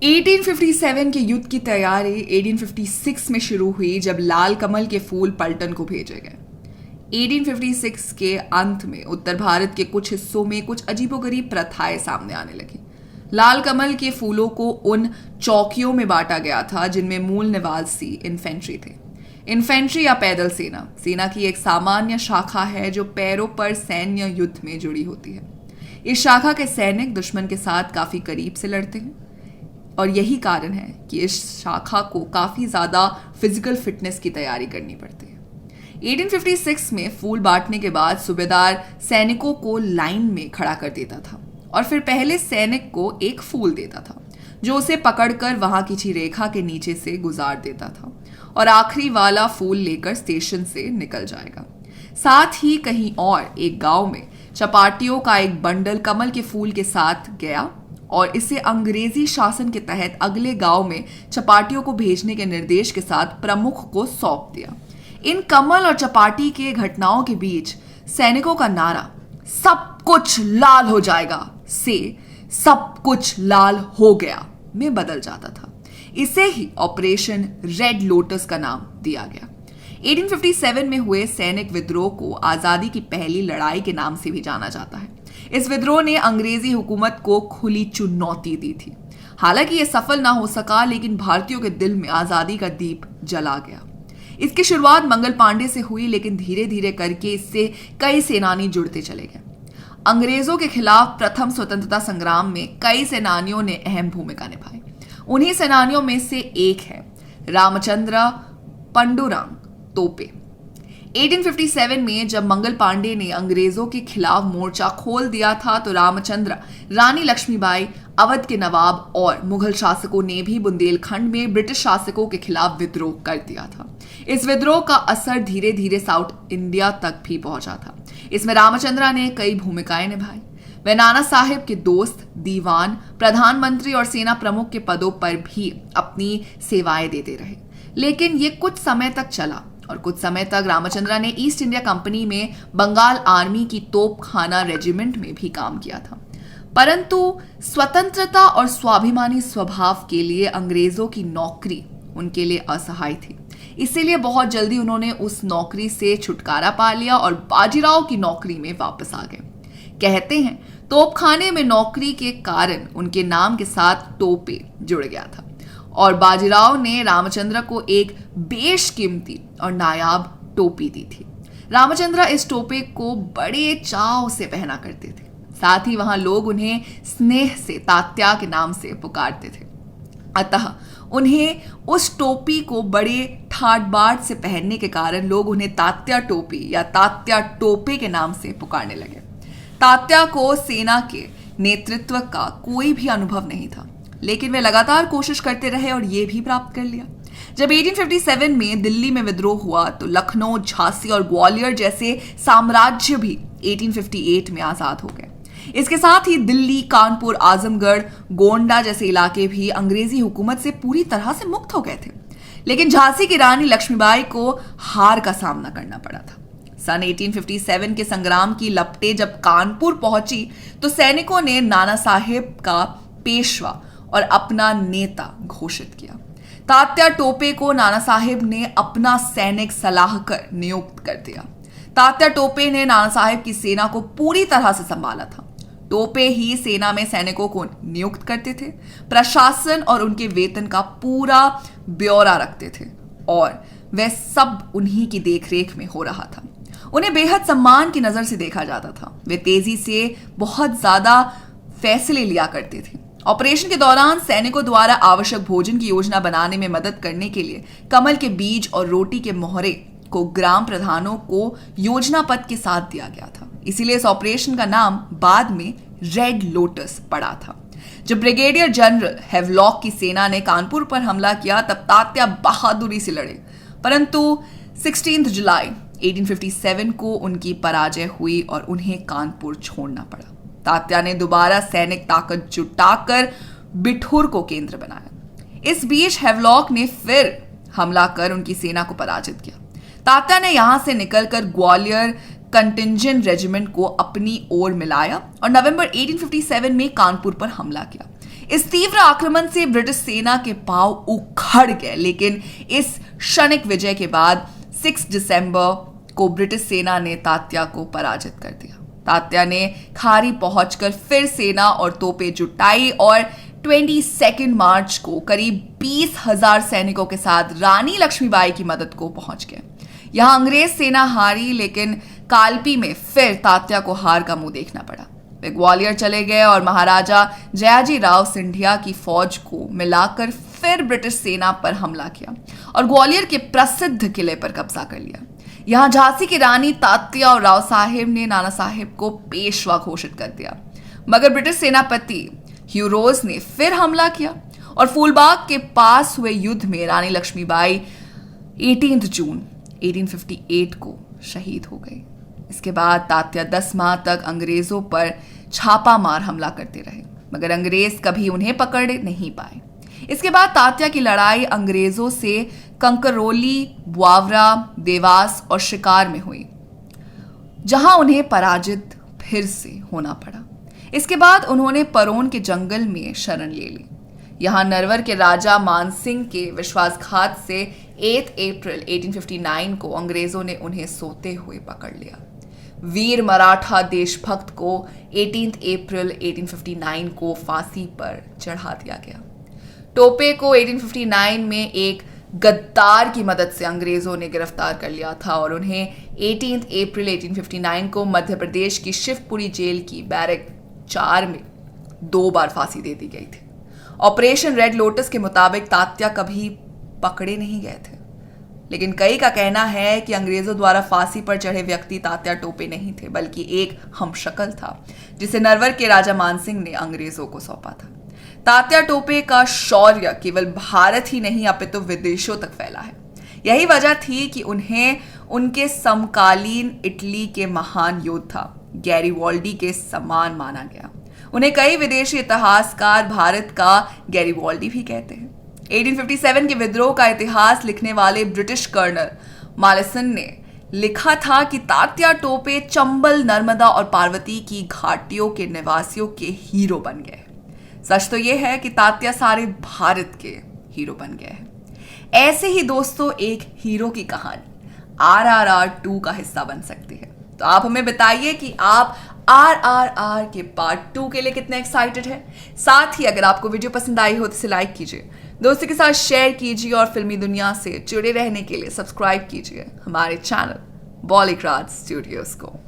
1857 के युद्ध की तैयारी 1856 में शुरू हुई जब लाल कमल के फूल पलटन को भेजे गए। 1856 के अंत में उत्तर भारत के कुछ हिस्सों में कुछ अजीबोगरीब प्रथाएं सामने आने लगी। लाल कमल के फूलों को उन चौकियों में बांटा गया था जिनमें मूल निवासी इन्फेंट्री थे। इन्फेंट्री या पैदल सेना सेना की एक सामान्य शाखा है जो पैरों पर सैन्य युद्ध में जुड़ी होती है। इस शाखा के सैनिक दुश्मन के साथ काफी करीब से लड़ते हैं और यही कारण है कि इस शाखा को काफी ज्यादा फिजिकल फिटनेस की तैयारी करनी पड़ती है। 1856 में फूल बांटने के बाद सूबेदार सैनिकों को लाइन में खड़ा कर देता था और फिर पहले सैनिक को एक फूल देता था जो उसे पकड़कर वहां की रेखा के नीचे से गुजार देता था और आखिरी वाला फूल लेकर स्टेशन से निकल जाएगा। साथ ही कहीं और एक गांव में चपाटियों का एक बंडल कमल के फूल के साथ गया और इसे अंग्रेजी शासन के तहत अगले गांव में चपाटियों को भेजने के निर्देश के साथ प्रमुख को सौंप दिया। इन कमल और चपाटी के घटनाओं के बीच सैनिकों का नारा सब कुछ लाल हो जाएगा से सब कुछ लाल हो गया में बदल जाता था। इसे ही ऑपरेशन रेड लोटस का नाम दिया गया। 1857 में हुए सैनिक विद्रोह को आजादी की पहली लड़ाई के नाम से भी जाना जाता है। इस विद्रोह ने अंग्रेजी हुकूमत को खुली चुनौती दी थी। हालांकि यह सफल ना हो सका, लेकिन भारतीयों के दिल में आजादी का दीप जला गया। इसकी शुरुआत मंगल पांडे से हुई, लेकिन धीरे धीरे करके इससे कई सेनानी जुड़ते चले गए। अंग्रेजों के खिलाफ प्रथम स्वतंत्रता संग्राम में कई सेनानियों ने अहम भूमिका निभाई। उन्हीं सेनानियों में से एक है रामचंद्र पंडुरंग तोपे। 1857 में जब मंगल पांडे ने अंग्रेजों के खिलाफ मोर्चा खोल दिया था तो रामचंद्र, रानी लक्ष्मीबाई, अवध के नवाब और मुगल शासकों ने भी बुंदेलखंड में ब्रिटिश शासकों के खिलाफ विद्रोह कर दिया था। इस विद्रोह का असर धीरे धीरे साउथ इंडिया तक भी पहुंचा था। इसमें रामचंद्र ने कई भूमिकाएं निभाई। वे नाना साहेब के दोस्त, दीवान, प्रधानमंत्री और सेना प्रमुख के पदों पर भी अपनी सेवाएं देते रहे। लेकिन ये कुछ समय तक चला और कुछ समय तक रामचंद्र ने ईस्ट इंडिया कंपनी में बंगाल आर्मी की तोपखाना रेजिमेंट में भी काम किया था। परंतु स्वतंत्रता और स्वाभिमानी स्वभाव के लिए अंग्रेजों की नौकरी उनके लिए असहाय थी। इसीलिए बहुत जल्दी उन्होंने उस नौकरी से छुटकारा पा लिया और बाजीराव की नौकरी में वापस आ गए। कहते हैं तोपखाने में नौकरी के कारण उनके नाम के साथ टोपे जुड़ गया था और बाजीराव ने रामचंद्र को एक बेशकीमती और नायाब टोपी दी थी। रामचंद्र इस टोपे को बड़े चाव से पहना करते थे। साथ ही वहां लोग उन्हें स्नेह से तात्या के नाम से पुकारते थे। अतः उन्हें उस टोपी को बड़े ठाट बाट से पहनने के कारण लोग उन्हें तात्या टोपी या तात्या टोपे के नाम से पुकारने लगे। तात्या को सेना के नेतृत्व का कोई भी अनुभव नहीं था, लेकिन वे लगातार कोशिश करते रहे और ये भी प्राप्त कर लिया। जब 1857 में दिल्ली में विद्रोह हुआ तो लखनऊ, झांसी और ग्वालियर जैसे साम्राज्य भी 1858 में आजाद हो गए। इसके साथ ही दिल्ली, कानपुर, आजमगढ़, गोंडा जैसे इलाके भी अंग्रेजी हुकूमत से पूरी तरह से मुक्त हो गए थे। लेकिन झांसी की रानी लक्ष्मीबाई को हार का सामना करना पड़ा था। सन 1857 के संग्राम की लपटें जब कानपुर पहुंची तो सैनिकों ने नाना साहेब का पेशवा और अपना नेता घोषित किया। तात्या टोपे को नाना साहेब ने अपना सैनिक सलाहकार नियुक्त कर दिया। तात्या टोपे ने नाना साहेब की सेना को पूरी तरह से संभाला था। टोपे ही सेना में सैनिकों को नियुक्त करते थे, प्रशासन और उनके वेतन का पूरा ब्यौरा रखते थे और वह सब उन्हीं की देखरेख में हो रहा था। उन्हें बेहद सम्मान की नजर से देखा जाता था। वे तेजी से बहुत ज्यादा फैसले लिया करते थे। ऑपरेशन के दौरान सैनिकों द्वारा आवश्यक भोजन की योजना बनाने में मदद करने के लिए कमल के बीज और रोटी के मोहरे को ग्राम प्रधानों को योजना पत्र के साथ दिया गया था। इसीलिए इस ऑपरेशन का नाम बाद में रेड लोटस पड़ा था। जब ब्रिगेडियर जनरल हेवलॉक की सेना ने कानपुर पर हमला किया तब तात्या बहादुरी से लड़े, परंतु 16 जुलाई 1857 को उनकी पराजय हुई और उन्हें कानपुर छोड़ना पड़ा। तात्या ने दोबारा सैनिक ताकत जुटाकर बिठूर को केंद्र बनाया। इस बीच हेवलॉक ने फिर हमला कर उनकी सेना को पराजित किया। तात्या ने यहां से निकलकर ग्वालियर, कंटिंजेंट रेजिमेंट को अपनी ओर मिलाया और नवंबर 1857 में कानपुर पर हमला किया। इस तीव्र आक्रमण से ब्रिटिश सेना के पांव उखड़ गए, लेकिन इस क्षणिक विजय के बाद 6 दिसंबर को ब्रिटिश सेना ने तात्या को पराजित कर दिया। तात्या ने खारी पहुंचकर फिर सेना और तोपें जुटाई और 22 मार्च को करीब 20,000 सैनिकों के साथ रानी लक्ष्मीबाई की मदद को पहुंच गए। यहां अंग्रेज सेना हारी, लेकिन कालपी में फिर तात्या को हार का मुंह देखना पड़ा। वे ग्वालियर चले गए और महाराजा जयाजी राव सिंधिया की फौज को मिलाकर फिर ब्रिटिश सेना पर हमला किया और ग्वालियर के प्रसिद्ध किले पर कब्जा कर लिया। यहां झांसी की रानी तात्या और राव साहेब ने नाना साहेब को पेशवा घोषित कर दिया, मगर ब्रिटिश सेनापति ह्यूरोज ने फिर हमला किया और फूलबाग के पास हुए युद्ध में रानी लक्ष्मीबाई 18 जून 1858 को शहीद हो गई। इसके बाद तात्या 10 माह तक अंग्रेजों पर छापा मार हमला करते रहे, मगर अंग्रेज कभी उन्हें पकड़ नहीं पाए। इसके बाद तात्या की लड़ाई अंग्रेजों से कंकरौली, बुआवरा, देवास और शिकार में हुई, जहां उन्हें पराजित फिर से होना पड़ा। इसके बाद उन्होंने परौन के जंगल में शरण ले ली। यहां नरवर के राजा मानसिंह के विश्वासघात से 8 अप्रैल 1859 को अंग्रेजों ने उन्हें सोते हुए पकड़ लिया। वीर मराठा देशभक्त को 18 अप्रैल 1859 को फांसी पर चढ़ा दिया गया। टोपे को 1859 में एक गद्दार की मदद से अंग्रेजों ने गिरफ्तार कर लिया था और उन्हें 18 अप्रैल 1859 को मध्य प्रदेश की शिवपुरी जेल की बैरक 4 में 2 बार फांसी दे दी गई थी। ऑपरेशन रेड लोटस के मुताबिक तात्या कभी पकड़े नहीं गए थे, लेकिन कई का कहना है कि अंग्रेजों द्वारा फांसी पर चढ़े व्यक्ति तात्या टोपे नहीं थे, बल्कि एक हमशक्ल था जिसे नरवर के राजा मानसिंह ने अंग्रेजों को सौंपा था। तात्या टोपे का शौर्य केवल भारत ही नहीं अपितु विदेशों तक फैला है। यही वजह थी कि उन्हें उनके समकालीन इटली के महान योद्धा गैरीवाल्डी के समान माना गया। उन्हें कई विदेशी इतिहासकार भारत का गैरीवाल्डी भी कहते हैं। 1857 के विद्रोह का इतिहास लिखने वाले ब्रिटिश कर्नल मालेसन ने लिखा था कि तात्या टोपे चंबल, नर्मदा और पार्वती की घाटियों के निवासियों के हीरो बन गए। सच तो यह है कि तात्या सारे भारत के हीरो बन गए हैं। ऐसे ही दोस्तों एक हीरो की कहानी RRR 2 का हिस्सा बन सकती है। तो आप हमें बताइए कि आप RRR के पार्ट 2 के लिए कितने एक्साइटेड हैं। साथ ही अगर आपको वीडियो पसंद आई हो तो इसे लाइक कीजिए, दोस्तों के साथ शेयर कीजिए और फिल्मी दुनिया से जुड़े रहने के लिए सब्सक्राइब कीजिए हमारे चैनल बॉलीवुड स्टूडियोज को।